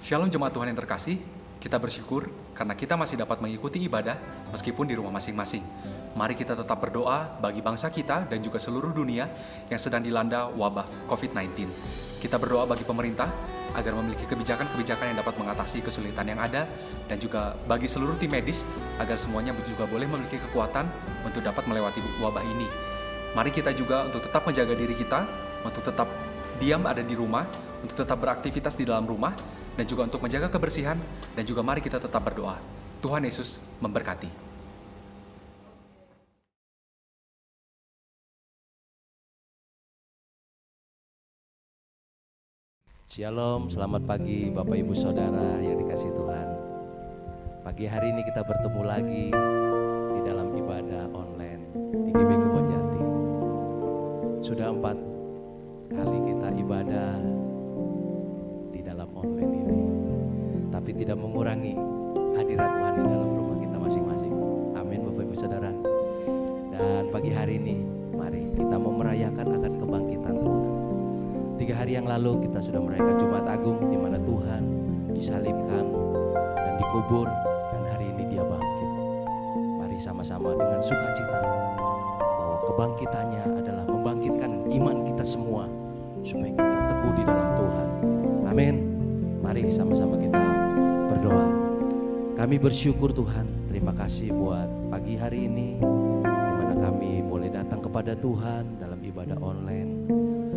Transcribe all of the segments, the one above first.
Shalom jemaat Tuhan yang terkasih, kita bersyukur karena kita masih dapat mengikuti ibadah meskipun di rumah masing-masing. Mari kita tetap berdoa bagi bangsa kita dan juga seluruh dunia yang sedang dilanda wabah COVID-19. Kita berdoa bagi pemerintah agar memiliki kebijakan-kebijakan yang dapat mengatasi kesulitan yang ada, dan juga bagi seluruh tim medis agar semuanya juga boleh memiliki kekuatan untuk dapat melewati wabah ini. Mari kita juga untuk tetap menjaga diri kita, untuk tetap diam ada di rumah, untuk tetap beraktivitas di dalam rumah, dan juga untuk menjaga kebersihan, dan juga mari kita tetap berdoa. Tuhan Yesus memberkati. Shalom, selamat pagi Bapak Ibu Saudara yang dikasihi Tuhan. Pagi hari ini kita bertemu lagi di dalam ibadah online di GB Kebonjati. Sudah 4 kali kita ibadah di dalam online ini, tapi tidak mengurangi hadirat Tuhan di dalam rumah kita masing-masing. Amin Bapak Ibu Saudara. Dan pagi hari ini mari kita mau merayakan akan kebangkitan Tuhan. 3 hari yang lalu kita sudah merayakan Jumat Agung, di mana Tuhan disalibkan dan dikubur, dan hari ini Dia bangkit. Mari sama-sama dengan sukacita bahwa kebangkitannya adalah membangkitkan iman kita semua supaya kita teguh di dalam Tuhan. Amin. Mari sama-sama kita berdoa. Kami bersyukur Tuhan, terima kasih buat pagi hari ini di mana kami boleh datang kepada Tuhan dalam ibadah online.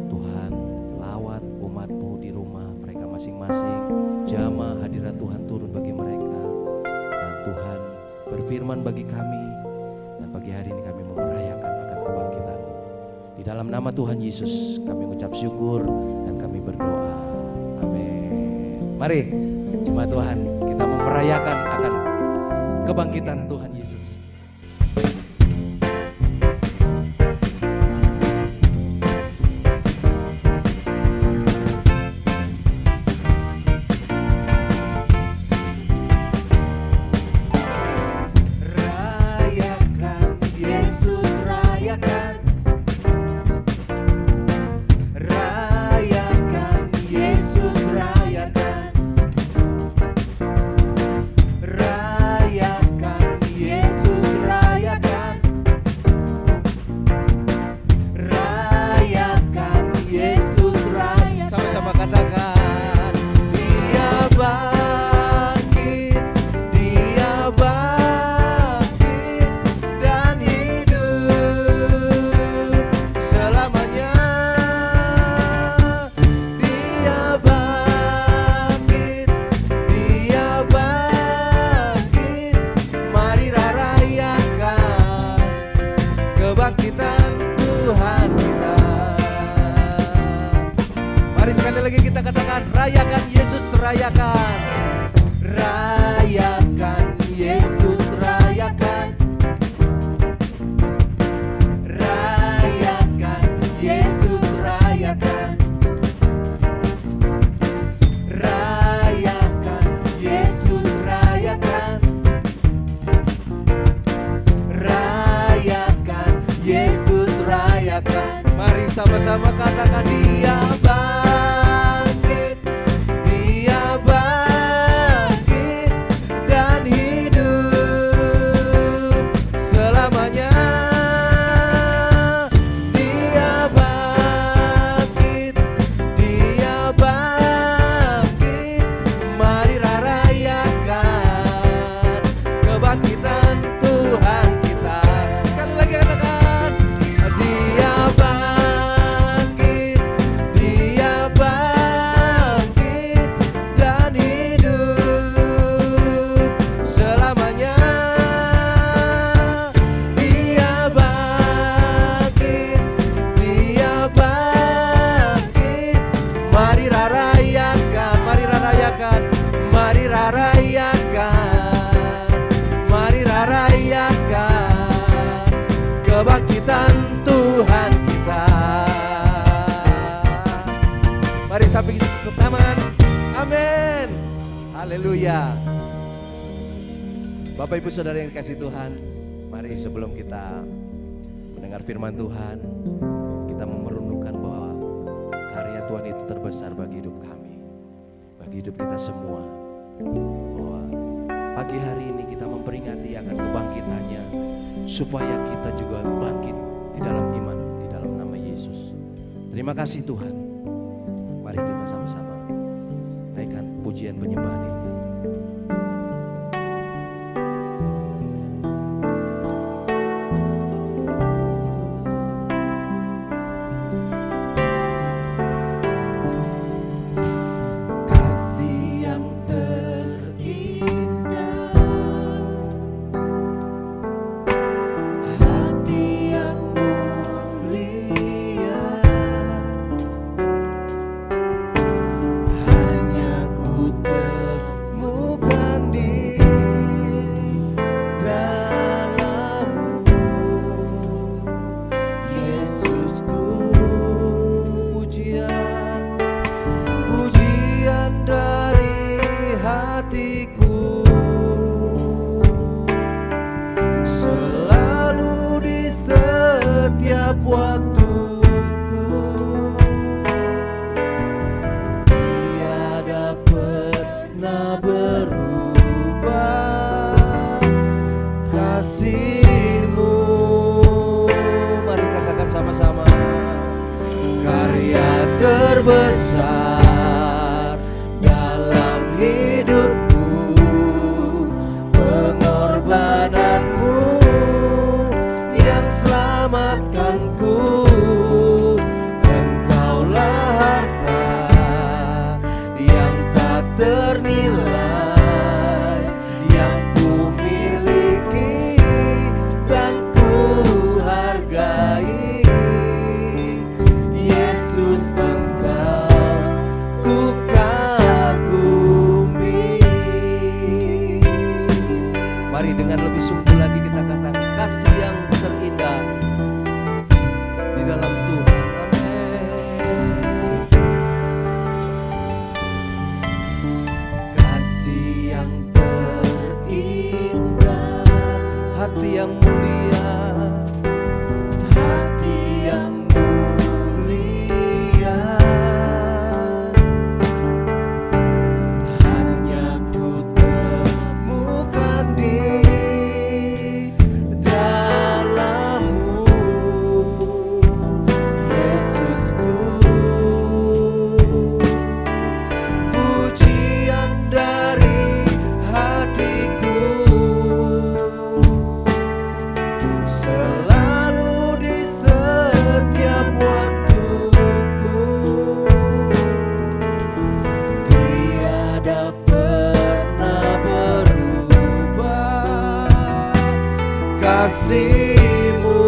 Tuhan, lawat umat-Mu di rumah mereka masing-masing, jamah hadirat Tuhan turun bagi mereka, dan Tuhan berfirman bagi kami, dan pagi hari ini kami merayakan akan kebangkitan-Mu. Di dalam nama Tuhan Yesus kami mengucap syukur dan kami berdoa. Amin. Mari jemaat Tuhan, kita merayakan akan kebangkitan Tuhan Yesus. Sama-sama katakan Dia bangkit, Dia bangkit dan hidup selamanya. Dia bangkit, Dia bangkit, mari rayakan kebangkitan Tuhan kita. Sekali lagi katakan Dia bangkit. Kebangkitan Tuhan kita. Mari sampai kita tepuk tangan. Amin. Haleluya. Bapak Ibu Saudara yang dikasihi Tuhan, mari sebelum kita mendengar firman Tuhan, kita merenungkan bahwa karya Tuhan itu terbesar bagi hidup kami. bagi hidup kita semua. Bahwa pagi hari ini kita memperingati akan kebangkitannya, supaya kita juga bangkit di dalam iman, di dalam nama Yesus. Terima kasih Tuhan. Mari kita sama-sama naikkan pujian penyembahan ini. Terbesar dalam hidupku, pengorbananmu yang selamatkanku. Engkaulah harta yang tak ternilai, yang ku miliki dan ku hargai. Yesus, dengan lebih sungguh lagi kita katakan kasih yang terindah di dalam Tuhan. Amin. Kasih yang terindah, hati yang mulia, hati yang mulia. Hanya ku temukan di kasih-Mu.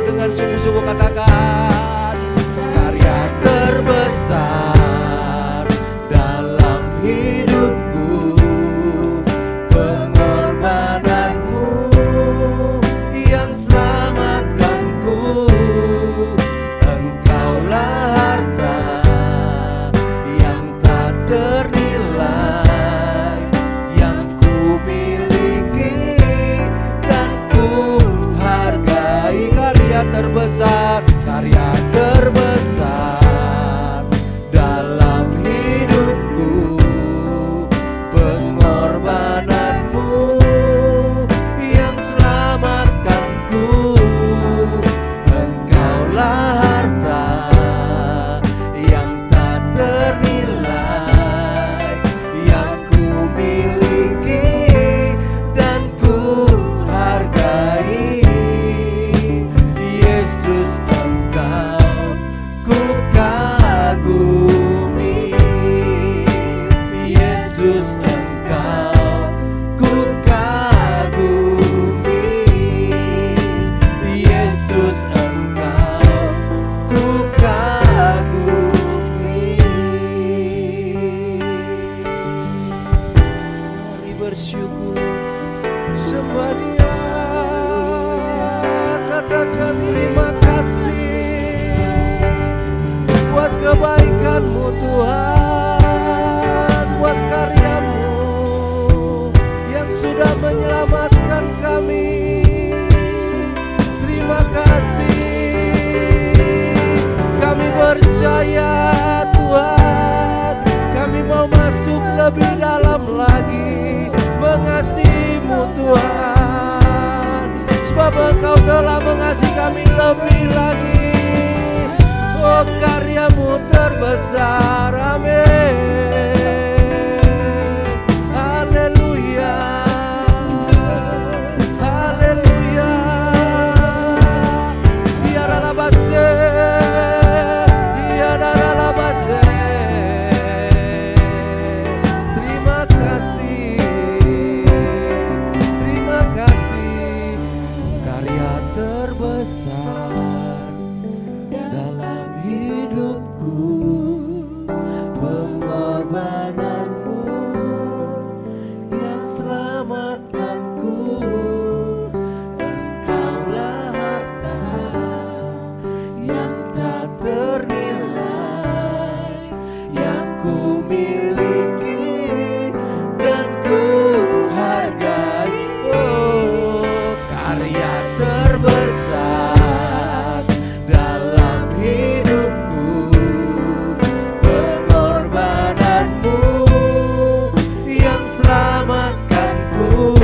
Dengan sungguh-sungguh katakan, karya terbesar dalam hidupku, pengorbananmu yang selamatkanku. Engkaulah harta yang tak ternilai, yang ku miliki dan ku hargai. Karya terbesar dalam hidupku, pengorbananmu yang selamatkanku. Engkaulah harta yang tak ternilai, yang ku miliki dan ku hargai. Yesus, Engkau ku kagumi. Yesus, Engkau ku kagumi. Yesus, Engkau ku kagumi. Mari bersyukur, sembah Dia, katakan terima kasih buat kebaikan-Mu Tuhan, buat karya-Mu yang sudah menyelamatkan kami. Terima kasih, kami percaya Tuhan, telah mengasihi kami lebih lagi. Oh, karya-Mu terbesar. Amin. Haleluya. Haleluya. Biarlah base. Biarlah base. Terima kasih. Terima kasih. Karya terbesar dalam hidupku, pengorbananmu yang selamatkanku. Engkaulah harta yang tak ternilai yang ku miliki dan ku hargai. Oh, karya terbesar dalam hidupku, pengorbananmu yang selamatkanku.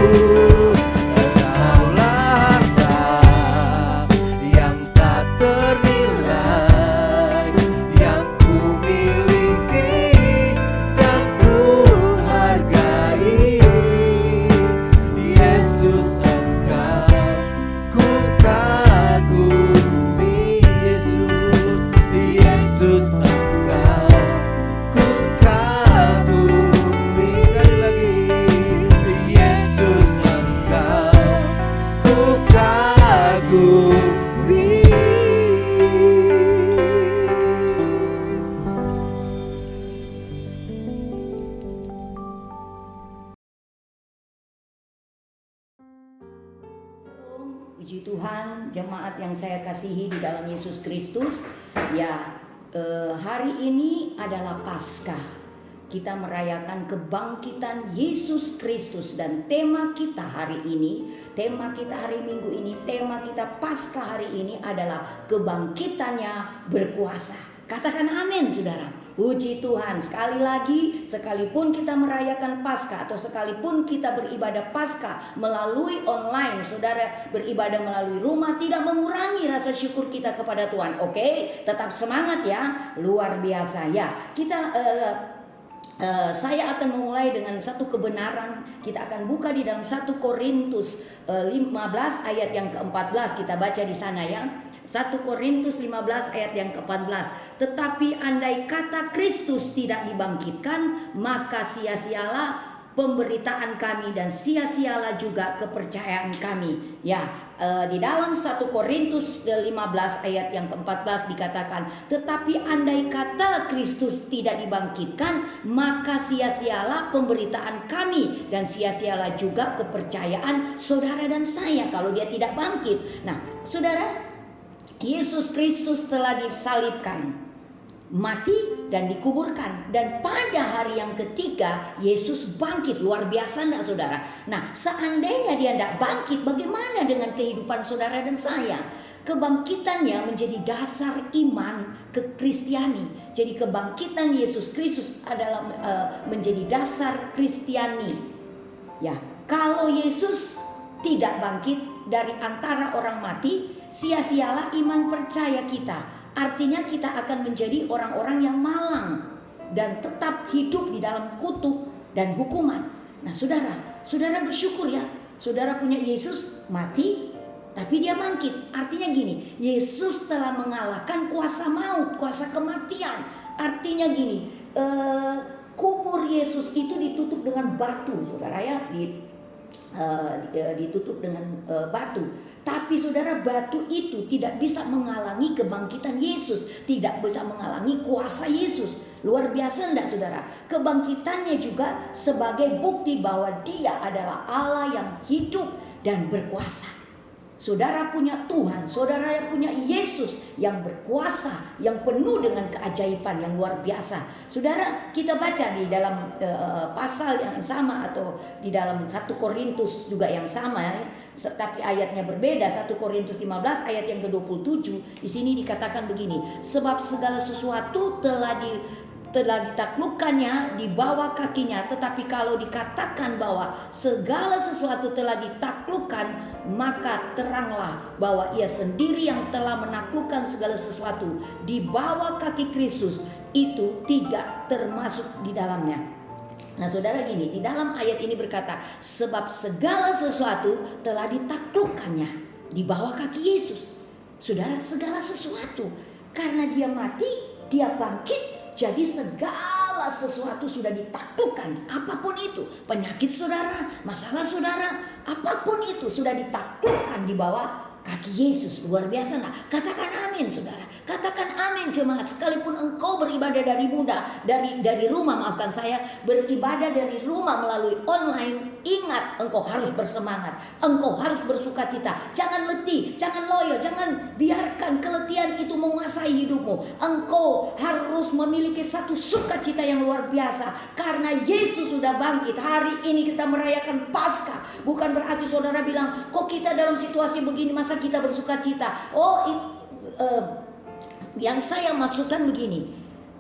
Engkaulah harta yang tak ternilai yang ku miliki dan ku hargai. Yesus, Engkau ku kagumi. Yesus, Yesus, Engkau ku kagumi. Sekali lagi, Yesus, Engkau ku kagumi. Puji Tuhan, jemaat yang saya kasihi di dalam Yesus Kristus. Ya, hari ini adalah Paskah. Kita merayakan kebangkitan Yesus Kristus, dan tema kita hari ini, tema kita hari Minggu ini, tema kita Paskah hari ini adalah kebangkitannya berkuasa. Katakan amin, saudara. Puji Tuhan. Sekali lagi, sekalipun kita merayakan Paskah atau sekalipun kita beribadah Paskah melalui online, saudara beribadah melalui rumah, tidak mengurangi rasa syukur kita kepada Tuhan. Oke, tetap semangat ya. Luar biasa ya. Kita saya akan memulai dengan satu kebenaran. Kita akan buka di dalam 1 Korintus 15 ayat yang ke-14. Kita baca di sana ya. 1 Korintus 15 ayat yang ke-14. Tetapi andai kata Kristus tidak dibangkitkan, maka sia-sialah pemberitaan kami dan sia-sialah juga kepercayaan kami. Ya, di dalam 1 Korintus 15 ayat yang ke-14 dikatakan, tetapi andai kata Kristus tidak dibangkitkan, maka sia-sialah pemberitaan kami dan sia-sialah juga kepercayaan saudara dan saya kalau dia tidak bangkit. Nah, saudara, Yesus Kristus telah disalibkan, mati dan dikuburkan, dan pada hari yang ketiga Yesus bangkit. Luar biasa enggak, saudara? Nah, seandainya dia tidak bangkit, bagaimana dengan kehidupan saudara dan saya? Kebangkitannya menjadi dasar iman kekristiani. Jadi kebangkitan Yesus Kristus adalah menjadi dasar Kristiani. Ya, kalau Yesus tidak bangkit dari antara orang mati, sia-sialah iman percaya kita. Artinya kita akan menjadi orang-orang yang malang dan tetap hidup di dalam kutuk dan hukuman. Nah, saudara bersyukur ya. Saudara punya Yesus mati, tapi dia bangkit. Artinya gini, Yesus telah mengalahkan kuasa maut, kuasa kematian. Artinya gini, kubur Yesus itu ditutup dengan batu, saudara ya. Ditutup dengan batu. Tapi saudara, batu itu tidak bisa menghalangi kebangkitan Yesus, tidak bisa menghalangi kuasa Yesus. Luar biasa enggak, saudara? Kebangkitannya juga sebagai bukti bahwa dia adalah Allah yang hidup dan berkuasa. Saudara punya Tuhan, saudara punya Yesus yang berkuasa, yang penuh dengan keajaiban yang luar biasa. Saudara, kita baca di dalam pasal yang sama atau di dalam 1 Korintus juga yang sama, tapi ayatnya berbeda. 1 Korintus 15 ayat yang ke-27. Di sini dikatakan begini, sebab segala sesuatu telah telah ditaklukkannya di bawah kakinya. Tetapi kalau dikatakan bahwa segala sesuatu telah ditaklukkan, maka teranglah bahwa ia sendiri yang telah menaklukkan segala sesuatu di bawah kaki Kristus, itu tidak termasuk di dalamnya. Nah saudara, gini, di dalam ayat ini berkata, sebab segala sesuatu telah ditaklukkannya di bawah kaki Yesus. Saudara, segala sesuatu, karena dia mati, dia bangkit, jadi segala sesuatu sudah ditaklukkan. Apapun itu, penyakit saudara, masalah saudara, apapun itu sudah ditaklukkan di bawah kaki Yesus. Luar biasa nah? Katakan amin saudara. Katakan amin jemaat. Sekalipun engkau beribadah dari muda, dari rumah, maafkan saya, beribadah dari rumah melalui online, ingat engkau harus bersemangat, engkau harus bersukacita. Jangan letih, jangan loyo, jangan biarkan keletihan itu menguasai hidupmu. Engkau harus memiliki satu sukacita yang luar biasa karena Yesus sudah bangkit. Hari ini kita merayakan Paskah. Bukan berarti saudara bilang, kok kita dalam situasi begini masa kita bersukacita? Yang saya maksudkan begini,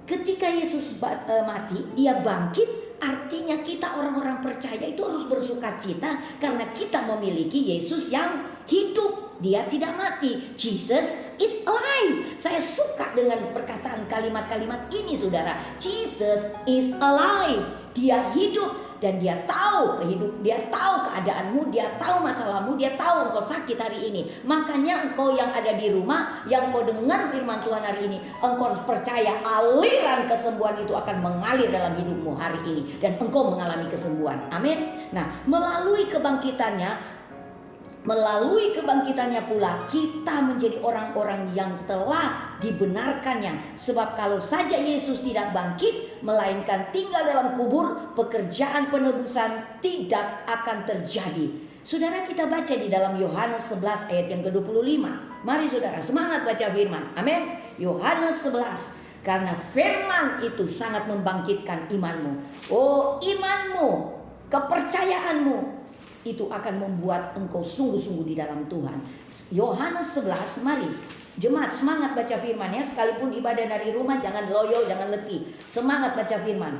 ketika Yesus mati, dia bangkit, artinya kita orang-orang percaya itu harus bersukacita karena kita memiliki Yesus yang hidup. Dia tidak mati. Jesus is alive. Saya suka dengan perkataan kalimat-kalimat ini saudara. Jesus is alive. Dia hidup. Dan dia tahu dia tahu keadaanmu, dia tahu masalahmu, dia tahu engkau sakit hari ini. Makanya engkau yang ada di rumah, yang kau dengar firman Tuhan hari ini, engkau harus percaya aliran kesembuhan itu akan mengalir dalam hidupmu hari ini. Dan engkau mengalami kesembuhan. Amin. Nah, melalui kebangkitannya pula kita menjadi orang-orang yang telah dibenarkannya. Sebab kalau saja Yesus tidak bangkit, melainkan tinggal dalam kubur, pekerjaan penebusan tidak akan terjadi. Saudara, kita baca di dalam Yohanes 11 ayat yang ke-25. Mari saudara, semangat baca firman. Amin. Yohanes 11. Karena firman itu sangat membangkitkan imanmu. Oh, imanmu, kepercayaanmu itu akan membuat engkau sungguh-sungguh di dalam Tuhan. Yohanes 11, mari jemaat semangat baca firman ya. Sekalipun ibadah dari rumah, jangan loyo, jangan letih. Semangat baca firman.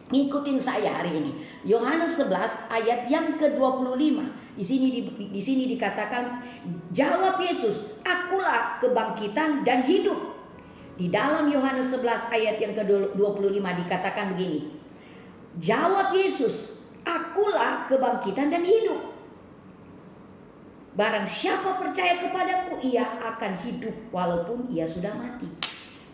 Ngikutin saya hari ini. Yohanes 11 ayat yang ke-25. Di sini dikatakan, jawab Yesus, akulah kebangkitan dan hidup. Di dalam Yohanes 11 ayat yang ke-25 dikatakan begini. Jawab Yesus, akulah kebangkitan dan hidup. Barang siapa percaya kepadaku, ia akan hidup walaupun ia sudah mati.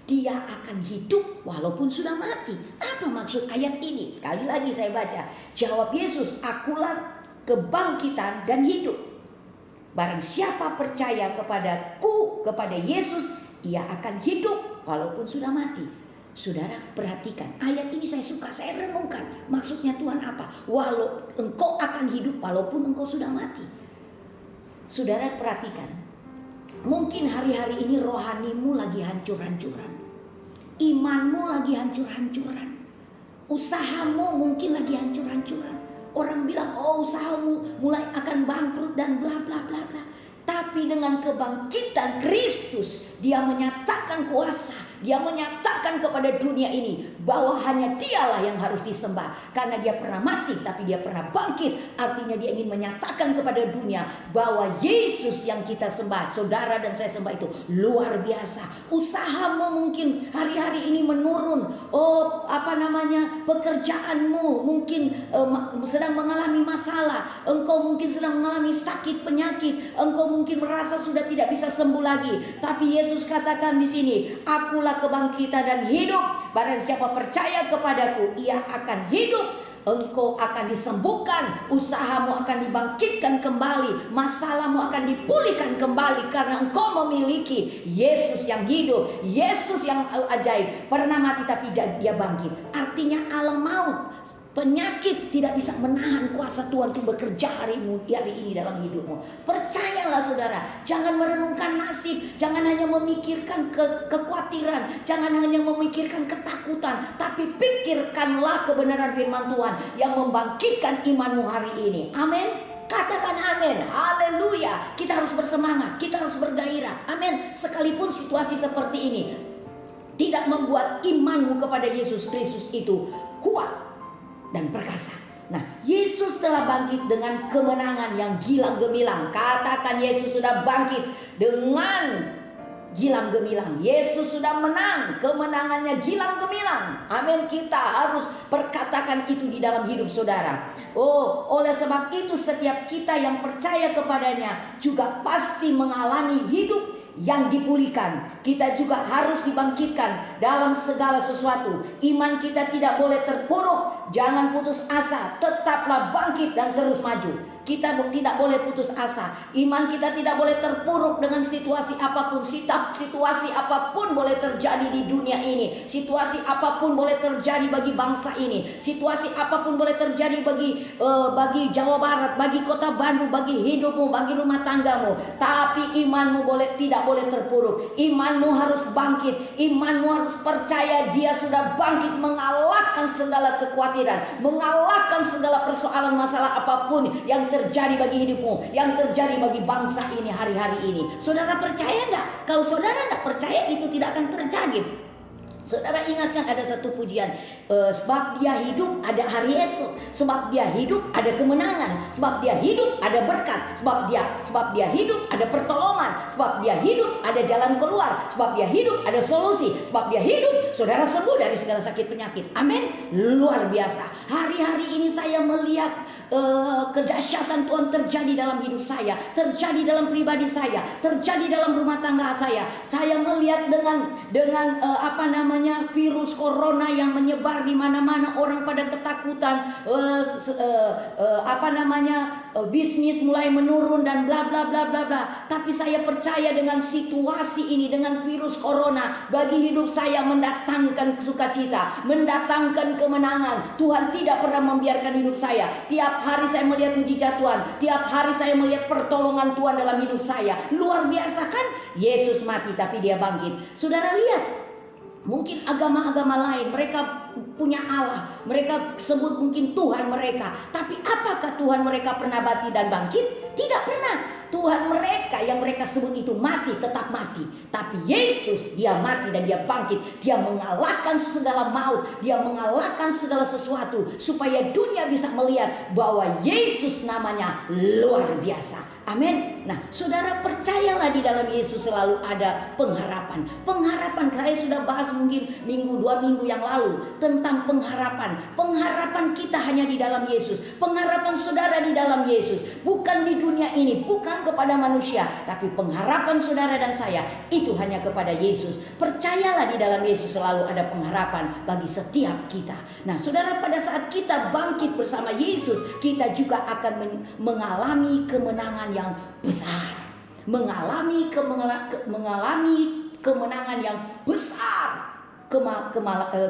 Dia akan hidup walaupun sudah mati. Apa maksud ayat ini? Sekali lagi saya baca. Jawab Yesus, akulah kebangkitan dan hidup. Barang siapa percaya kepadaku, kepada Yesus, ia akan hidup walaupun sudah mati. Saudara, perhatikan ayat ini, saya suka, saya renungkan maksudnya Tuhan apa. Walau engkau akan hidup walaupun engkau sudah mati. Saudara, perhatikan. Mungkin hari-hari ini rohanimu lagi hancur-hancuran, imanmu lagi hancur-hancuran, usahamu mungkin lagi hancur-hancuran. Orang bilang, oh usahamu mulai akan bangkrut dan bla bla bla bla. Tapi dengan kebangkitan Kristus, dia menyatakan kuasa. Dia menyatakan kepada dunia ini bahwa hanya dialah yang harus disembah. Karena dia pernah mati tapi dia pernah bangkit. Artinya dia ingin menyatakan kepada dunia bahwa Yesus yang kita sembah, saudara dan saya sembah, itu luar biasa. Usahamu mungkin hari-hari ini menurun. Pekerjaanmu mungkin sedang mengalami masalah. Engkau mungkin sedang mengalami sakit penyakit. Engkau mungkin merasa sudah tidak bisa sembuh lagi. Tapi Yesus katakan di sini, akulah kebangkitan dan hidup. Barang siapa percaya kepadaku, ia akan hidup. Engkau akan disembuhkan, usahamu akan dibangkitkan kembali, masalahmu akan dipulihkan kembali karena engkau memiliki Yesus yang hidup, Yesus yang ajaib. Pernah mati tapi dia bangkit. Artinya alam maut, penyakit tidak bisa menahan kuasa Tuhan untuk bekerja hari ini dalam hidupmu. Percayalah saudara, jangan merenungkan nasib, jangan hanya memikirkan kekhawatiran, jangan hanya memikirkan ketakutan, tapi pikirkanlah kebenaran firman Tuhan yang membangkitkan imanmu hari ini. Amin. Katakan amin. Haleluya. Kita harus bersemangat, kita harus bergairah. Amin. Sekalipun situasi seperti ini, tidak membuat imanmu kepada Yesus Kristus itu kuat dan perkasa. Nah, Yesus telah bangkit dengan kemenangan yang gilang gemilang. Katakan, Yesus sudah bangkit dengan gilang gemilang. Yesus sudah menang, kemenangannya gilang gemilang. Amin. Kita harus perkatakan itu di dalam hidup saudara. Oh, oleh sebab itu setiap kita yang percaya kepadanya juga pasti mengalami hidup yang dipulihkan. Kita juga harus dibangkitkan dalam segala sesuatu. Iman kita tidak boleh terpuruk. Jangan putus asa, tetaplah bangkit dan terus maju. Kita tidak boleh putus asa. Iman kita tidak boleh terpuruk dengan situasi apapun. Situasi apapun boleh terjadi di dunia ini. Situasi apapun boleh terjadi bagi bangsa ini. Situasi apapun boleh terjadi bagi Jawa Barat, bagi kota Bandung, bagi hidupmu, bagi rumah tanggamu. Tapi imanmu tidak boleh terpuruk. Imanmu harus bangkit. Imanmu harus percaya Dia sudah bangkit mengalahkan segala kekhawatiran, mengalahkan segala persoalan masalah apapun yang terjadi bagi hidupmu, yang terjadi bagi bangsa ini hari-hari ini. Saudara percaya enggak? Kalau saudara enggak percaya, itu tidak akan terjadi. Saudara ingatkan ada satu pujian, sebab Dia hidup ada hari esok, sebab Dia hidup ada kemenangan, sebab Dia hidup ada berkat, sebab Dia hidup ada pertolongan, sebab Dia hidup ada jalan keluar, sebab Dia hidup ada solusi, sebab Dia hidup saudara sembuh dari segala sakit penyakit. Amin. Luar biasa. Hari-hari ini saya melihat kedahsyatan Tuhan terjadi dalam hidup saya, terjadi dalam pribadi saya, terjadi dalam rumah tangga saya. Saya melihat dengan virus corona yang menyebar di mana-mana, orang pada ketakutan, bisnis mulai menurun dan bla bla bla bla bla. Tapi saya percaya dengan situasi ini, dengan virus corona, bagi hidup saya mendatangkan sukacita, mendatangkan kemenangan. Tuhan tidak pernah membiarkan hidup saya. Tiap hari saya melihat mujizat Tuhan, tiap hari saya melihat pertolongan Tuhan dalam hidup saya. Luar biasa kan? Yesus mati tapi Dia bangkit. Saudara lihat, mungkin agama-agama lain mereka punya Allah, mereka sebut mungkin Tuhan mereka. Tapi apakah Tuhan mereka pernah mati dan bangkit? Tidak pernah. Tuhan mereka yang mereka sebut itu mati, tetap mati. Tapi Yesus, Dia mati dan Dia bangkit. Dia mengalahkan segala maut, Dia mengalahkan segala sesuatu, supaya dunia bisa melihat bahwa Yesus namanya luar biasa. Amin. Nah, saudara percayalah di dalam Yesus selalu ada pengharapan. Pengharapan, saya sudah bahas mungkin dua minggu yang lalu tentang pengharapan. Pengharapan kita hanya di dalam Yesus. Pengharapan saudara di dalam Yesus. Bukan di dunia ini, bukan kepada manusia. Tapi pengharapan saudara dan saya itu hanya kepada Yesus. Percayalah di dalam Yesus selalu ada pengharapan bagi setiap kita. Nah, saudara, pada saat kita bangkit bersama Yesus, kita juga akan mengalami kemenangan yang besar, mengalami kemenangan yang besar,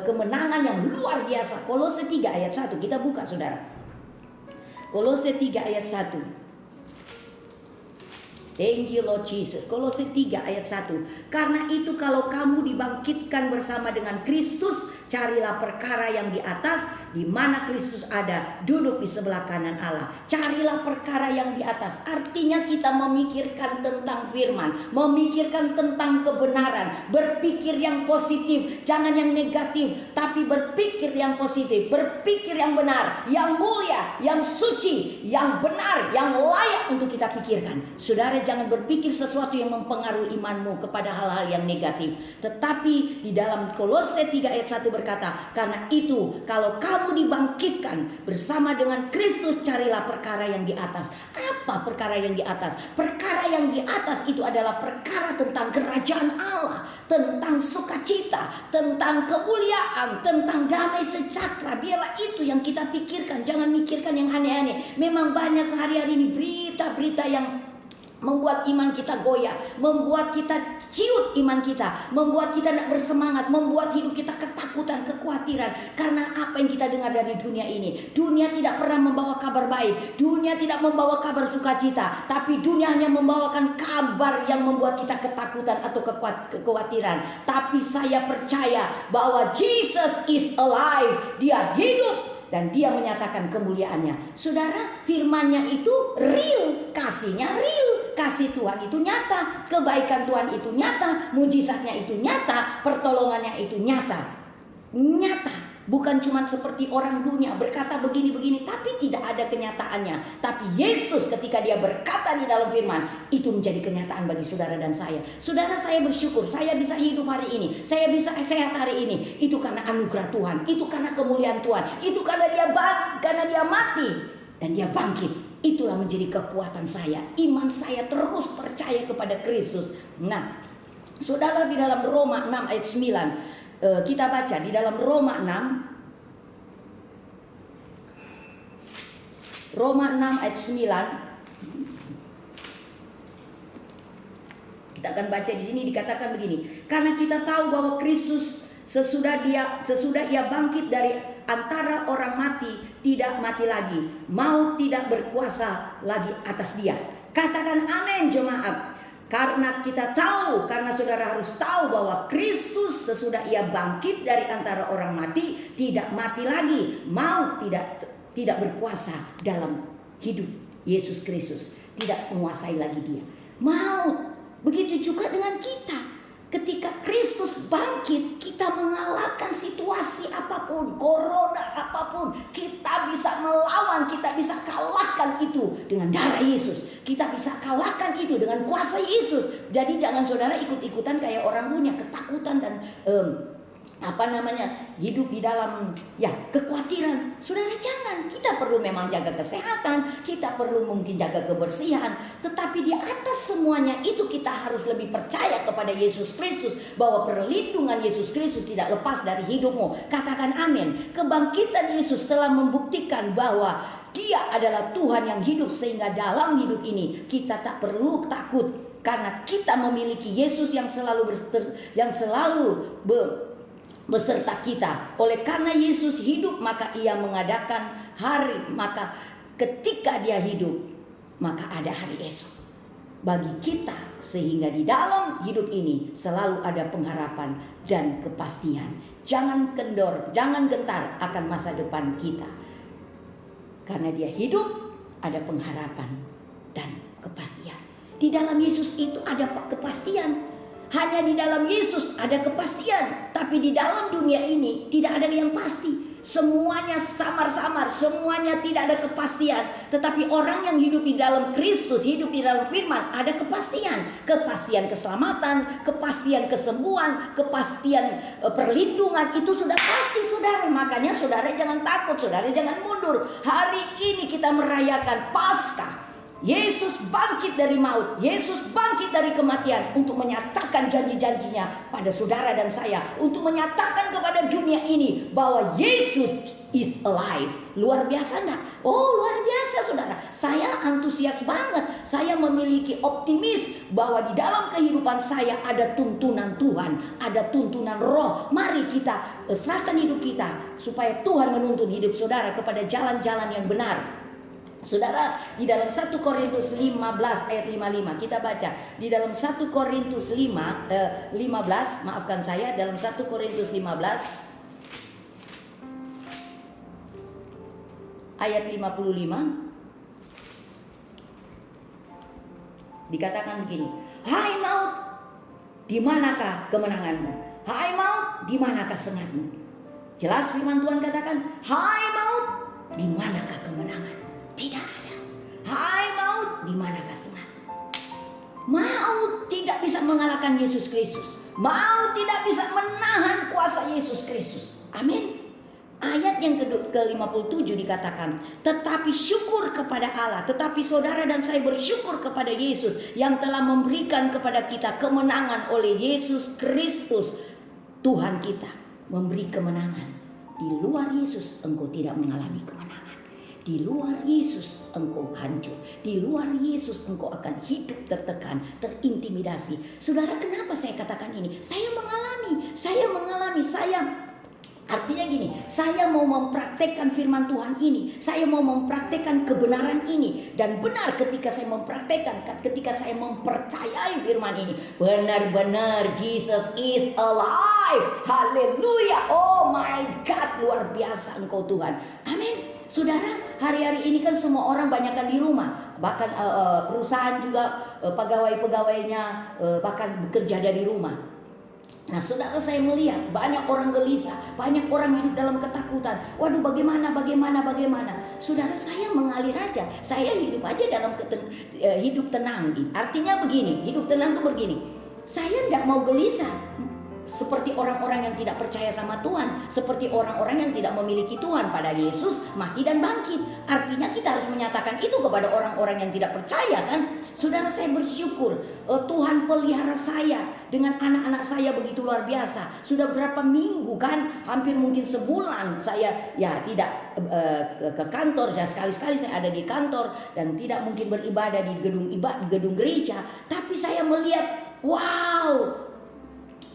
kemenangan yang luar biasa. Kolose 3 ayat 1 kita buka, saudara. Kolose 3 ayat 1. Thank you Lord Jesus. Kolose 3 ayat 1. Karena itu kalau kamu dibangkitkan bersama dengan Kristus, carilah perkara yang di atas, di mana Kristus ada, duduk di sebelah kanan Allah. Carilah perkara yang di atas. Artinya kita memikirkan tentang firman, memikirkan tentang kebenaran, berpikir yang positif, jangan yang negatif, tapi berpikir yang positif, berpikir yang benar, yang mulia, yang suci, yang benar, yang layak untuk kita pikirkan. Saudara, jangan berpikir sesuatu yang mempengaruhi imanmu kepada hal-hal yang negatif. Tetapi di dalam Kolose 3 ayat 1 berkata, karena itu kalau kamu dibangkitkan bersama dengan Kristus, carilah perkara yang di atas. Apa perkara yang di atas? Perkara yang di atas itu adalah perkara tentang kerajaan Allah, tentang sukacita, tentang kemuliaan, tentang damai sejahtera. Biarlah itu yang kita pikirkan, jangan mikirkan yang aneh-aneh. Memang banyak sehari-hari ini berita-berita yang membuat iman kita goyah, membuat kita ciut iman kita, membuat kita tidak bersemangat, membuat hidup kita ketakutan, kekhawatiran. Karena apa yang kita dengar dari dunia ini? Dunia tidak pernah membawa kabar baik, dunia tidak membawa kabar sukacita, tapi dunia hanya membawakan kabar yang membuat kita ketakutan atau kekhawatiran. Tapi saya percaya bahwa Jesus is alive, Dia hidup dan dia menyatakan kemuliaannya. Saudara, firman-Nya itu real, kasih-Nya real, kasih Tuhan itu nyata, kebaikan Tuhan itu nyata, mujizatnya itu nyata, pertolongannya itu nyata. Nyata. Bukan cuma seperti orang dunia berkata begini-begini tapi tidak ada kenyataannya. Tapi Yesus ketika dia berkata di dalam firman, itu menjadi kenyataan bagi saudara dan saya. Saudara, saya bersyukur saya bisa hidup hari ini, saya bisa sehat hari ini. Itu karena anugerah Tuhan, itu karena kemuliaan Tuhan, itu karena dia mati dan dia bangkit. Itulah menjadi kekuatan saya. Iman saya terus percaya kepada Kristus. Nah, saudara, di dalam Roma 6 ayat 9 kita baca di dalam Roma 6 ayat 9. Kita akan baca di sini, dikatakan begini. Karena kita tahu bahwa Kristus sesudah ia bangkit dari antara orang mati, tidak mati lagi, maut tidak berkuasa lagi atas dia. Katakan amin jemaat. Karena kita tahu, karena saudara harus tahu bahwa Kristus sesudah ia bangkit dari antara orang mati, tidak mati lagi, maut tidak berkuasa dalam hidup Yesus Kristus, tidak menguasai lagi dia. Maut, begitu juga dengan kita. Ketika Kristus bangkit, kita mengalahkan situasi apapun, corona apapun, kita bisa melawan, kita bisa kalahkan itu dengan darah Yesus. Kita bisa kalahkan itu dengan kuasa Yesus. Jadi jangan saudara ikut-ikutan kayak orang dunia, ketakutan dan hidup di dalam kekhawatiran. Saudara, jangan. Kita perlu memang jaga kesehatan, kita perlu mungkin jaga kebersihan, tetapi di atas semuanya itu kita harus lebih percaya kepada Yesus Kristus, bahwa perlindungan Yesus Kristus tidak lepas dari hidupmu. Katakan amin. Kebangkitan Yesus telah membuktikan bahwa Dia adalah Tuhan yang hidup, sehingga dalam hidup ini kita tak perlu takut, karena kita memiliki Yesus yang selalu beserta kita. Oleh karena Yesus hidup, maka ia mengadakan hari, maka ketika dia hidup, maka ada hari esok bagi kita, sehingga di dalam hidup ini selalu ada pengharapan dan kepastian. Jangan kendor, jangan gentar akan masa depan kita. Karena dia hidup, ada pengharapan dan kepastian. Di dalam Yesus itu ada kepastian. Hanya di dalam Yesus ada kepastian. Tapi di dalam dunia ini tidak ada yang pasti. Semuanya samar-samar, semuanya tidak ada kepastian. Tetapi orang yang hidup di dalam Kristus, hidup di dalam firman, ada kepastian. Kepastian keselamatan, kepastian kesembuhan, kepastian perlindungan. Itu sudah pasti, saudara. Makanya saudara jangan takut, saudara jangan mundur. Hari ini kita merayakan Paskah. Yesus bangkit dari maut, Yesus bangkit dari kematian untuk menyatakan janji-janjinya pada saudara dan saya, untuk menyatakan kepada dunia ini bahwa Yesus is alive. Luar biasa enggak? Oh, luar biasa saudara. Saya antusias banget. Saya memiliki optimis bahwa di dalam kehidupan saya ada tuntunan Tuhan, ada tuntunan Roh. Mari kita serahkan hidup kita supaya Tuhan menuntun hidup saudara kepada jalan-jalan yang benar. Saudara, di dalam 1 Korintus 15 ayat 55 kita baca. Di dalam 1 Korintus 15, maafkan saya, dalam 1 Korintus 15 ayat 55 dikatakan begini. Hai maut, di manakah kemenanganmu? Hai maut, di manakah sengatmu? Jelas firman Tuhan katakan, hai maut, di manakah kemenanganmu? Tidak ada. Hai maut, di manakah sengatmu? Maut tidak bisa mengalahkan Yesus Kristus. Maut tidak bisa menahan kuasa Yesus Kristus. Amin. Ayat yang ke-57 dikatakan, tetapi syukur kepada Allah. Tetapi saudara dan saya bersyukur kepada Yesus yang telah memberikan kepada kita kemenangan oleh Yesus Kristus Tuhan kita. Memberi kemenangan. Di luar Yesus engkau tidak mengalami kemenangan. Di luar Yesus engkau hancur. Di luar Yesus engkau akan hidup tertekan, terintimidasi. Saudara, kenapa saya katakan ini? Saya mengalami, saya Artinya gini, saya mau mempraktekkan firman Tuhan ini, saya mau mempraktekkan kebenaran ini, dan benar ketika saya mempraktekkan, ketika saya mempercayai firman ini, benar-benar Jesus is alive. Haleluya. Oh my God, luar biasa Engkau Tuhan. Amin. Saudara, hari-hari ini kan semua orang banyakkan di rumah, bahkan perusahaan juga pegawai-pegawainya bahkan bekerja dari rumah. Nah, saudara, saya melihat banyak orang gelisah, banyak orang hidup dalam ketakutan. Waduh, bagaimana? Saudara, saya mengalir aja, saya hidup aja dalam hidup tenang. Artinya begini, hidup tenang itu begini. Saya tidak mau gelisah seperti orang-orang yang tidak percaya sama Tuhan, seperti orang-orang yang tidak memiliki Tuhan, pada Yesus mati dan bangkit. Artinya kita harus menyatakan itu kepada orang-orang yang tidak percaya, kan? Saudara, saya bersyukur Tuhan pelihara saya dengan anak-anak saya begitu luar biasa. Sudah berapa minggu, kan? Hampir mungkin sebulan saya ya tidak ke kantor. Ya, sekali-sekali saya ada di kantor dan tidak mungkin beribadah di gedung gereja. Tapi saya melihat, wow,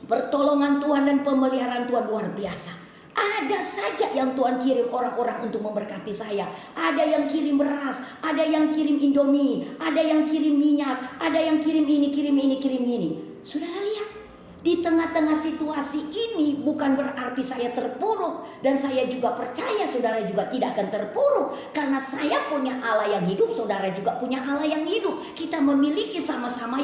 pertolongan Tuhan dan pemeliharaan Tuhan luar biasa. Ada saja yang Tuhan kirim orang-orang untuk memberkati saya. Ada yang kirim beras, ada yang kirim Indomie, ada yang kirim minyak, ada yang kirim ini. Saudara lihat, di tengah-tengah situasi ini bukan berarti saya terpuruk. Dan saya juga percaya saudara juga tidak akan terpuruk. Karena saya punya Allah yang hidup, saudara juga punya Allah yang hidup. Kita memiliki sama-sama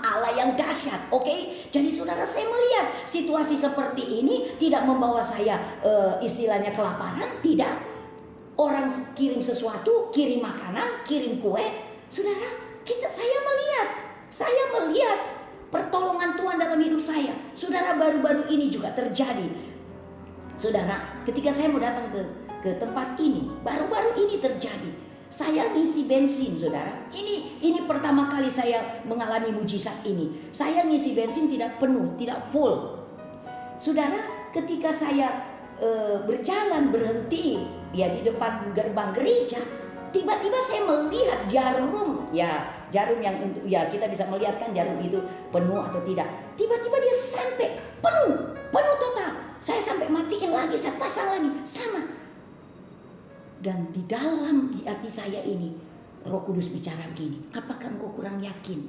Allah yang dahsyat. Oke? Jadi saudara, saya melihat situasi seperti ini tidak membawa saya istilahnya kelaparan. Tidak. Orang kirim sesuatu, kirim makanan, kirim kue. Saudara, saya melihat pertolongan Tuhan dalam hidup saya. Saudara, baru-baru ini juga terjadi. Saudara, ketika saya mau datang ke tempat ini, baru-baru ini terjadi. Saya ngisi bensin, saudara. Ini pertama kali saya mengalami mujizat ini. Saya ngisi bensin tidak penuh, tidak full. Saudara, ketika saya berjalan berhenti ya di depan gerbang gereja, tiba-tiba saya melihat jarum yang ya kita bisa melihat kan jarum itu penuh atau tidak. Tiba-tiba dia sampai penuh total. Saya sampai matiin lagi, saya pasang lagi, sama. Dan di dalam hati saya ini Roh Kudus bicara begini, apakah engkau kurang yakin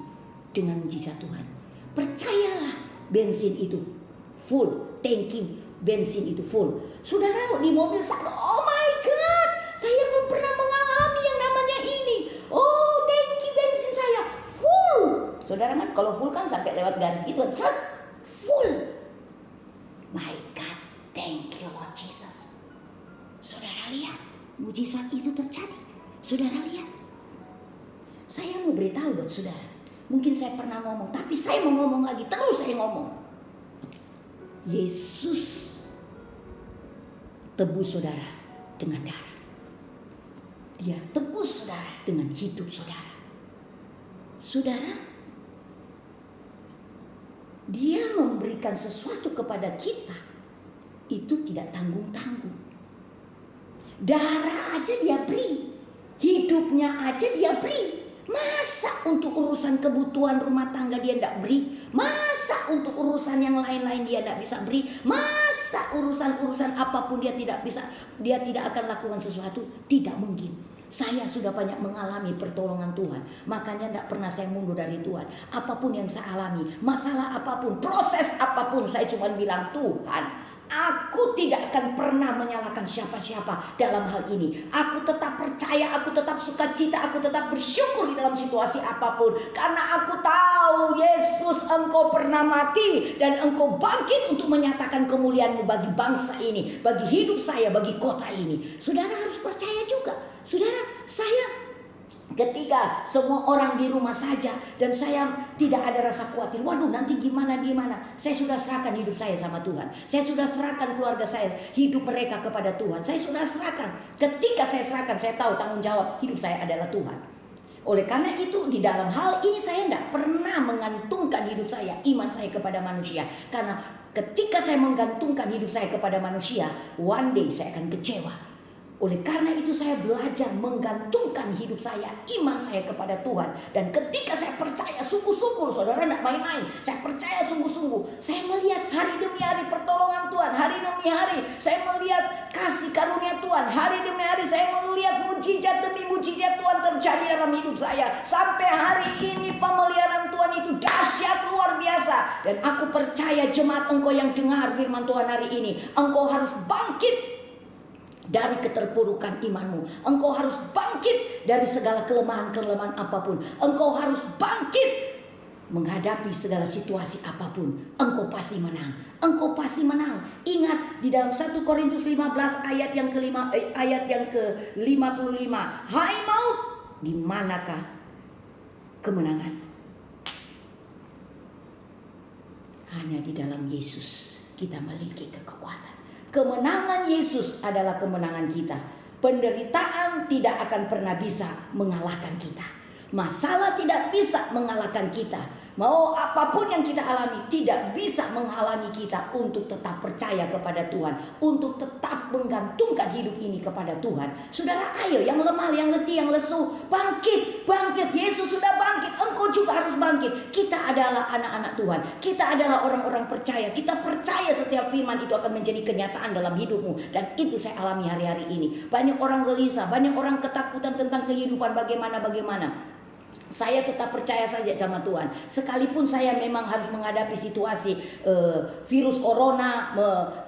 dengan mujizat Tuhan? Percayalah, bensin itu full, tanking bensin itu full. Saudara, di mobil saya, oh my God, saya belum pernah mengalami yang namanya ini. Oh, tangki bensin saya full. Saudara, kan kalau full kan sampai lewat garis gitu, full. My God, thank you Lord Jesus. Saudara lihat, mujizat itu terjadi. Saudara lihat. Saya mau beritahu buat saudara. Mungkin saya pernah ngomong, tapi saya mau ngomong lagi, terus saya ngomong. Yesus tebus saudara dengan darah. Dia tebus saudara dengan hidup saudara. Saudara, dia memberikan sesuatu kepada kita itu tidak tanggung-tanggung. Darah aja dia beri, hidupnya aja dia beri. Masa untuk urusan kebutuhan rumah tangga dia tidak beri? Masa untuk urusan yang lain-lain dia tidak bisa beri? Masa urusan-urusan apapun dia tidak bisa, dia tidak akan lakukan sesuatu? Tidak mungkin. Saya sudah banyak mengalami pertolongan Tuhan. Makanya tidak pernah saya mundur dari Tuhan. Apapun yang saya alami, masalah apapun, proses apapun, saya cuma bilang, Tuhan, aku tidak akan pernah menyalahkan siapa-siapa dalam hal ini. Aku tetap percaya, aku tetap sukacita, aku tetap bersyukur di dalam situasi apapun. Karena aku tahu, Yesus, engkau pernah mati dan engkau bangkit untuk menyatakan kemuliaan-Mu bagi bangsa ini, bagi hidup saya, bagi kota ini. Saudara harus percaya juga. Saudara, saya ketika semua orang di rumah saja dan saya tidak ada rasa khawatir, waduh nanti gimana. Saya sudah serahkan hidup saya sama Tuhan. Saya sudah serahkan keluarga saya, hidup mereka kepada Tuhan. Saya sudah serahkan. Ketika saya serahkan, saya tahu tanggung jawab hidup saya adalah Tuhan. Oleh karena itu di dalam hal ini saya tidak pernah menggantungkan hidup saya, iman saya kepada manusia. Karena ketika saya menggantungkan hidup saya kepada manusia, one day saya akan kecewa. Oleh karena itu saya belajar menggantungkan hidup saya, iman saya kepada Tuhan. Dan ketika saya percaya sungguh-sungguh, saudara tidak main-main, saya percaya sungguh-sungguh, saya melihat hari demi hari pertolongan Tuhan, hari demi demi hari saya melihat kasih karunia Tuhan. Hari demi hari saya melihat mujizat demi mujizat Tuhan terjadi dalam hidup saya. Sampai hari ini pemeliharaan Tuhan itu dahsyat luar biasa. Dan aku percaya jemaat engkau yang dengar firman Tuhan hari ini, engkau harus bangkit dari keterpurukan imanmu. Engkau harus bangkit dari segala kelemahan-kelemahan apapun. Engkau harus bangkit menghadapi segala situasi apapun. Engkau pasti menang. Engkau pasti menang. Ingat di dalam 1 Korintus 15 ayat yang ke-55. Hai maut, di manakah kemenangan? Hanya di dalam Yesus kita memiliki kekuatan. Kemenangan Yesus adalah kemenangan kita. Penderitaan tidak akan pernah bisa mengalahkan kita. Masalah tidak bisa mengalahkan kita. Mau apapun yang kita alami tidak bisa menghalangi kita untuk tetap percaya kepada Tuhan, untuk tetap menggantungkan hidup ini kepada Tuhan. Saudara, ayo yang lemah, yang letih, yang lesu, bangkit, bangkit. Yesus sudah bangkit, engkau juga harus bangkit. Kita adalah anak-anak Tuhan. Kita adalah orang-orang percaya. Kita percaya setiap firman itu akan menjadi kenyataan dalam hidupmu. Dan itu saya alami hari-hari ini. Banyak orang gelisah, banyak orang ketakutan tentang kehidupan bagaimana. Saya tetap percaya saja sama Tuhan. Sekalipun saya memang harus menghadapi situasi virus corona,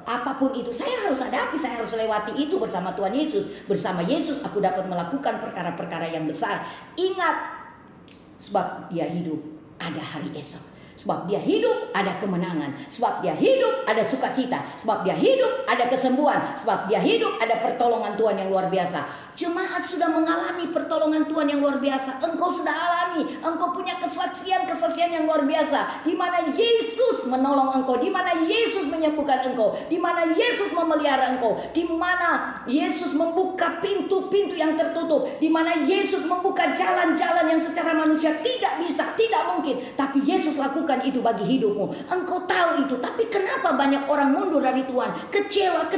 apapun itu, saya harus hadapi, saya harus lewati itu bersama Tuhan Yesus. Bersama Yesus aku dapat melakukan perkara-perkara yang besar. Ingat, sebab Dia hidup ada hari esok. Sebab Dia hidup ada kemenangan. Sebab Dia hidup ada sukacita. Sebab Dia hidup ada kesembuhan. Sebab Dia hidup ada pertolongan Tuhan yang luar biasa. Jemaat sudah mengalami pertolongan Tuhan yang luar biasa. Engkau sudah alami. Engkau punya kesaksian yang luar biasa. Di mana Yesus menolong engkau. Di mana Yesus menyembuhkan engkau. Di mana Yesus memelihara engkau. Di mana Yesus membuka pintu-pintu yang tertutup. Di mana Yesus membuka jalan-jalan yang secara manusia tidak bisa, tidak mungkin. Tapi Yesus lakukan itu bagi hidupmu. Engkau tahu itu. Tapi kenapa banyak orang mundur dari Tuhan? Kecewa.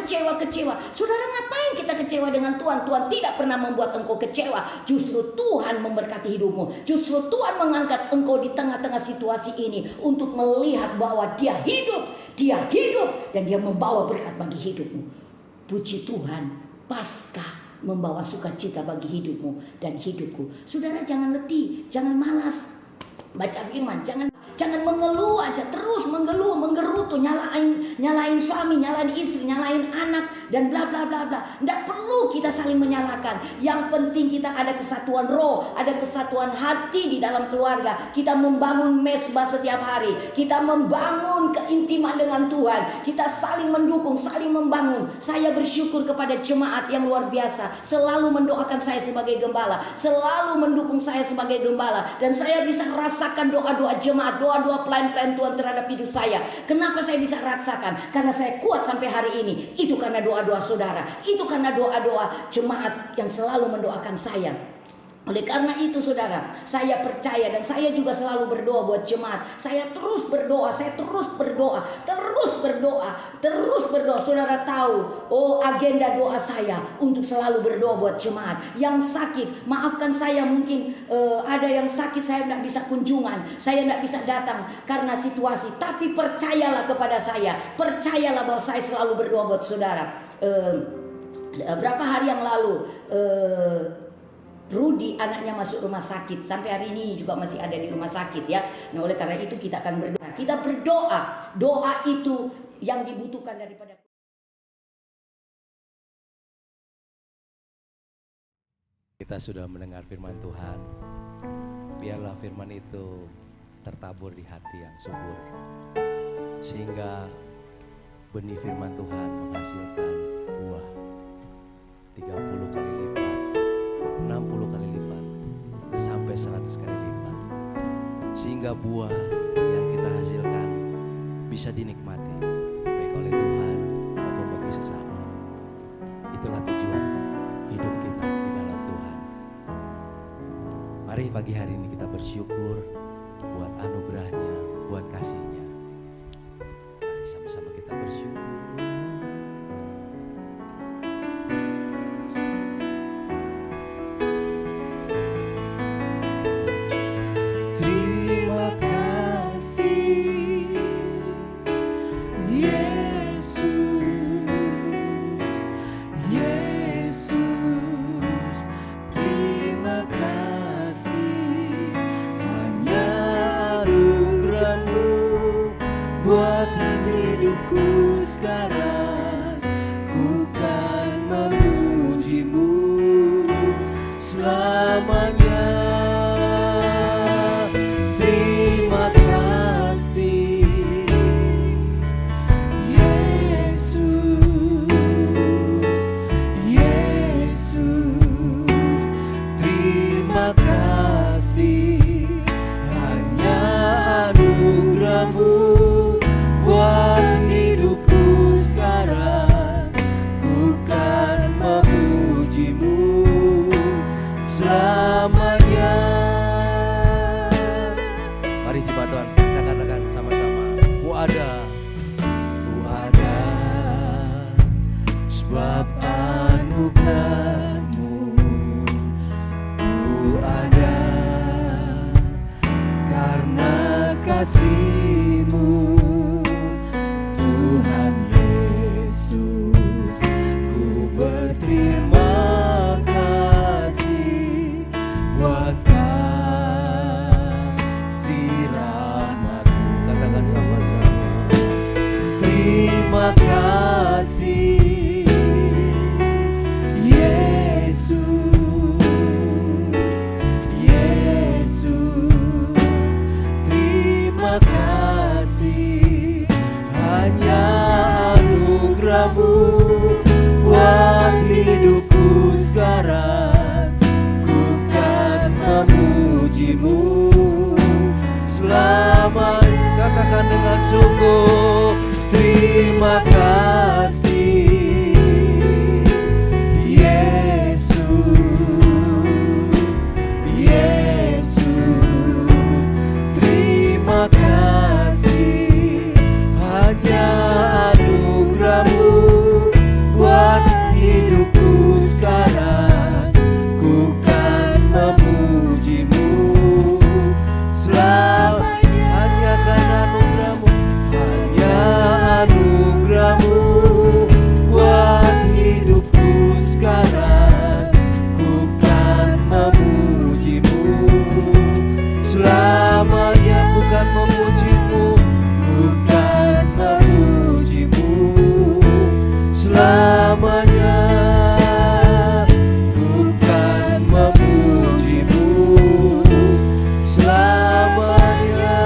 Saudara, ngapain kita kecewa dengan Tuhan? Tuhan tidak pernah membuat engkau kecewa. Justru Tuhan memberkati hidupmu. Justru Tuhan mengangkat engkau di tengah-tengah situasi ini untuk melihat bahwa Dia hidup, dan Dia membawa berkat bagi hidupmu. Puji Tuhan, Paskah membawa sukacita bagi hidupmu dan hidupku. Saudara, jangan letih, jangan malas baca firman, jangan mengeluh aja, terus menggerutu, nyalain suami, nyalain istri, nyalain anak, dan bla bla bla bla. Tidak perlu kita saling menyalahkan. Yang penting kita ada kesatuan roh, ada kesatuan hati di dalam keluarga. Kita membangun mesbah setiap hari. Kita membangun keintiman dengan Tuhan. Kita saling mendukung, saling membangun. Saya bersyukur kepada jemaat yang luar biasa, selalu mendoakan saya sebagai gembala, selalu mendukung saya sebagai gembala, dan saya bisa rasakan doa-doa jemaat, doa-doa pelayan-pelayan Tuhan terhadap hidup saya. Kenapa saya bisa rasakan? Karena saya kuat sampai hari ini. Itu karena doa-doa saudara. Itu karena doa-doa jemaat yang selalu mendoakan saya. Oleh karena itu saudara, saya percaya dan saya juga selalu berdoa buat jemaat. Saya terus berdoa. Saudara tahu, agenda doa saya untuk selalu berdoa buat jemaat yang sakit. Maafkan saya, mungkin ada yang sakit, saya tidak bisa kunjungan, saya tidak bisa datang karena situasi. Tapi percayalah kepada saya, percayalah bahwa saya selalu berdoa buat saudara. Berapa hari yang lalu Rudi anaknya masuk rumah sakit, sampai hari ini juga masih ada di rumah sakit ya. Nah, oleh karena itu kita akan berdoa. Kita berdoa. Doa itu yang dibutuhkan daripada Kita sudah mendengar firman Tuhan. Biarlah firman itu tertabur di hati yang subur, sehingga benih firman Tuhan menghasilkan buah 30 kali lipat, 60 kali lipat, sampai 100 kali lipat. Sehingga buah yang kita hasilkan bisa dinikmati baik oleh Tuhan maupun bagi sesama. Itulah tujuan hidup kita di dalam Tuhan. Mari pagi hari ini kita bersyukur buat anugerahnya, buat kasihnya. Mari sama-sama kita bersyukur. Terima kasih Yesus. anugerah-Mu ku ada, karena kasih-Mu Tuhan Yesus. Ku berterima kasih buat kasih rahmat-Mu. Katakan sama-sama, terima kasih Yesus, Yesus. Terima kasih, hanya anugerah-Mu buat hidupku sekarang. Ku kan memuji-Mu selamanya. Katakan dengan sungguh, terima kasih Yesus, Yesus. Terima kasih, hanya anugerah-Mu buat hidupku sekarang. Ku kan memuji-Mu selamanya. Hanya karena anugerah-Mu, hanya anugerah-Mu buat hidupku sekarang. Ku kan memuji-Mu selamanya. Ku kan memuji-Mu, ku kan memuji-Mu selamanya. Ku kan memuji-Mu selamanya.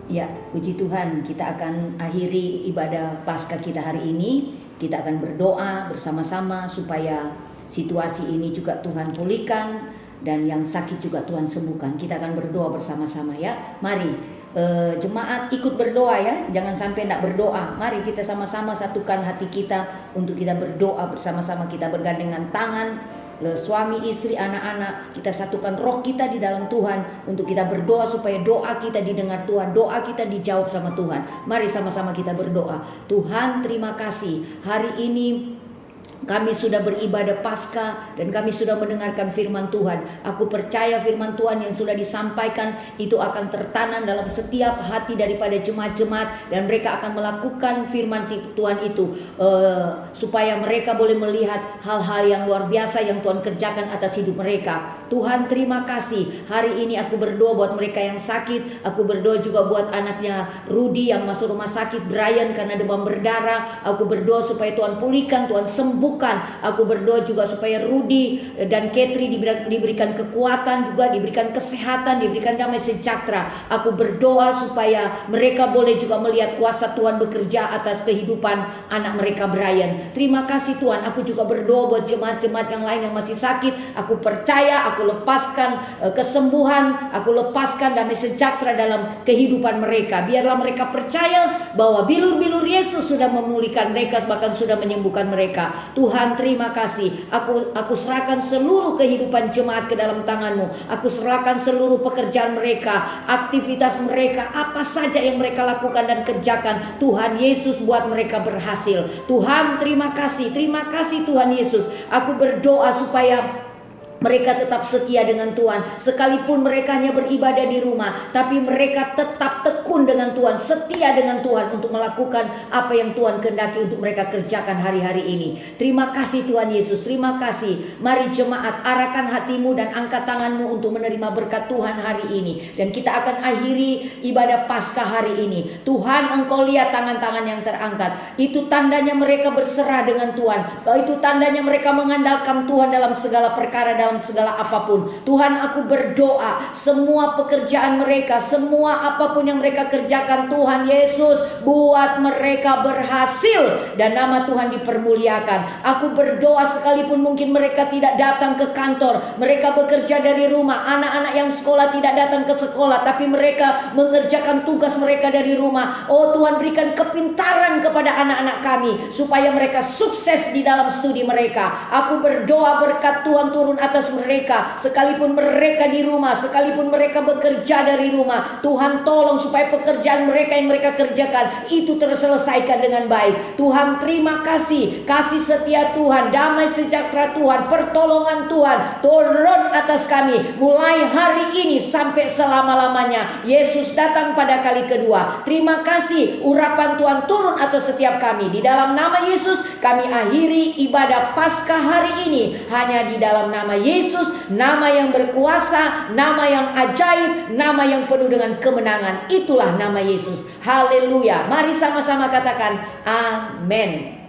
Ya, puji Tuhan, kita akan akhiri ibadah Paskah kita hari ini. Kita akan berdoa bersama-sama supaya situasi ini juga Tuhan pulihkan, dan yang sakit juga Tuhan sembuhkan. Kita akan berdoa bersama-sama ya. Mari jemaat ikut berdoa ya, jangan sampai tidak berdoa. Mari kita sama-sama satukan hati kita untuk kita berdoa bersama-sama. Kita bergandengan tangan, suami, istri, anak-anak, kita satukan roh kita di dalam Tuhan untuk kita berdoa supaya doa kita didengar Tuhan, doa kita dijawab sama Tuhan. Mari sama-sama kita berdoa. Tuhan, terima kasih hari ini kami sudah beribadah Paskah dan kami sudah mendengarkan firman Tuhan. Aku percaya firman Tuhan yang sudah disampaikan itu akan tertanam dalam setiap hati daripada jemaat-jemaat, dan mereka akan melakukan firman Tuhan itu supaya mereka boleh melihat hal-hal yang luar biasa yang Tuhan kerjakan atas hidup mereka. Tuhan, terima kasih. Hari ini aku berdoa buat mereka yang sakit. Aku berdoa juga buat anaknya Rudy yang masuk rumah sakit, Brian, karena demam berdarah. Aku berdoa supaya Tuhan pulihkan, Tuhan sembuhkan. Aku berdoa juga supaya Rudy dan Katri diberikan kekuatan, juga diberikan kesehatan, diberikan damai sejahtera. Aku berdoa supaya mereka boleh juga melihat kuasa Tuhan bekerja atas kehidupan anak mereka Brian. Terima kasih Tuhan. Aku juga berdoa buat jemaat-jemaat yang lain yang masih sakit. Aku percaya, aku lepaskan kesembuhan, aku lepaskan damai sejahtera dalam kehidupan mereka. Biarlah mereka percaya bahwa bilur-bilur Yesus sudah memulihkan mereka, bahkan sudah menyembuhkan mereka. Tuhan, terima kasih. Aku serahkan seluruh kehidupan jemaat ke dalam tangan-Mu. Aku serahkan seluruh pekerjaan mereka, aktivitas mereka, apa saja yang mereka lakukan dan kerjakan. Tuhan Yesus buat mereka berhasil. Tuhan, terima kasih. Terima kasih Tuhan Yesus. Aku berdoa supaya mereka tetap setia dengan Tuhan. Sekalipun mereka hanya beribadah di rumah, tapi mereka tetap tekun dengan Tuhan, setia dengan Tuhan untuk melakukan apa yang Tuhan kehendaki untuk mereka kerjakan hari-hari ini. Terima kasih Tuhan Yesus, terima kasih. Mari jemaat, arahkan hatimu dan angkat tanganmu untuk menerima berkat Tuhan hari ini. Dan kita akan akhiri ibadah Paskah hari ini. Tuhan, Engkau lihat tangan-tangan yang terangkat. Itu tandanya mereka berserah dengan Tuhan. Itu tandanya mereka mengandalkan Tuhan dalam segala perkara dalam dalam segala apapun. Tuhan, aku berdoa semua pekerjaan mereka, semua apapun yang mereka kerjakan, Tuhan Yesus, buat mereka berhasil dan nama Tuhan dipermuliakan. Aku berdoa sekalipun mungkin mereka tidak datang ke kantor, mereka bekerja dari rumah, anak-anak yang sekolah tidak datang ke sekolah, tapi mereka mengerjakan tugas mereka dari rumah. Oh Tuhan, berikan kepintaran kepada anak-anak kami supaya mereka sukses di dalam studi mereka. Aku berdoa berkat Tuhan turun atas mereka, sekalipun mereka di rumah, sekalipun mereka bekerja dari rumah. Tuhan tolong supaya pekerjaan mereka yang mereka kerjakan itu terselesaikan dengan baik. Tuhan, terima kasih, kasih setia Tuhan, damai sejahtera Tuhan, pertolongan Tuhan turun atas kami mulai hari ini sampai selama-lamanya. Yesus datang pada kali kedua. Terima kasih, urapan Tuhan turun atas setiap kami. Di dalam nama Yesus kami akhiri ibadah Paskah hari ini hanya di dalam nama Yesus, nama yang berkuasa, nama yang ajaib, nama yang penuh dengan kemenangan. Itulah nama Yesus. Haleluya. Mari sama-sama katakan amin.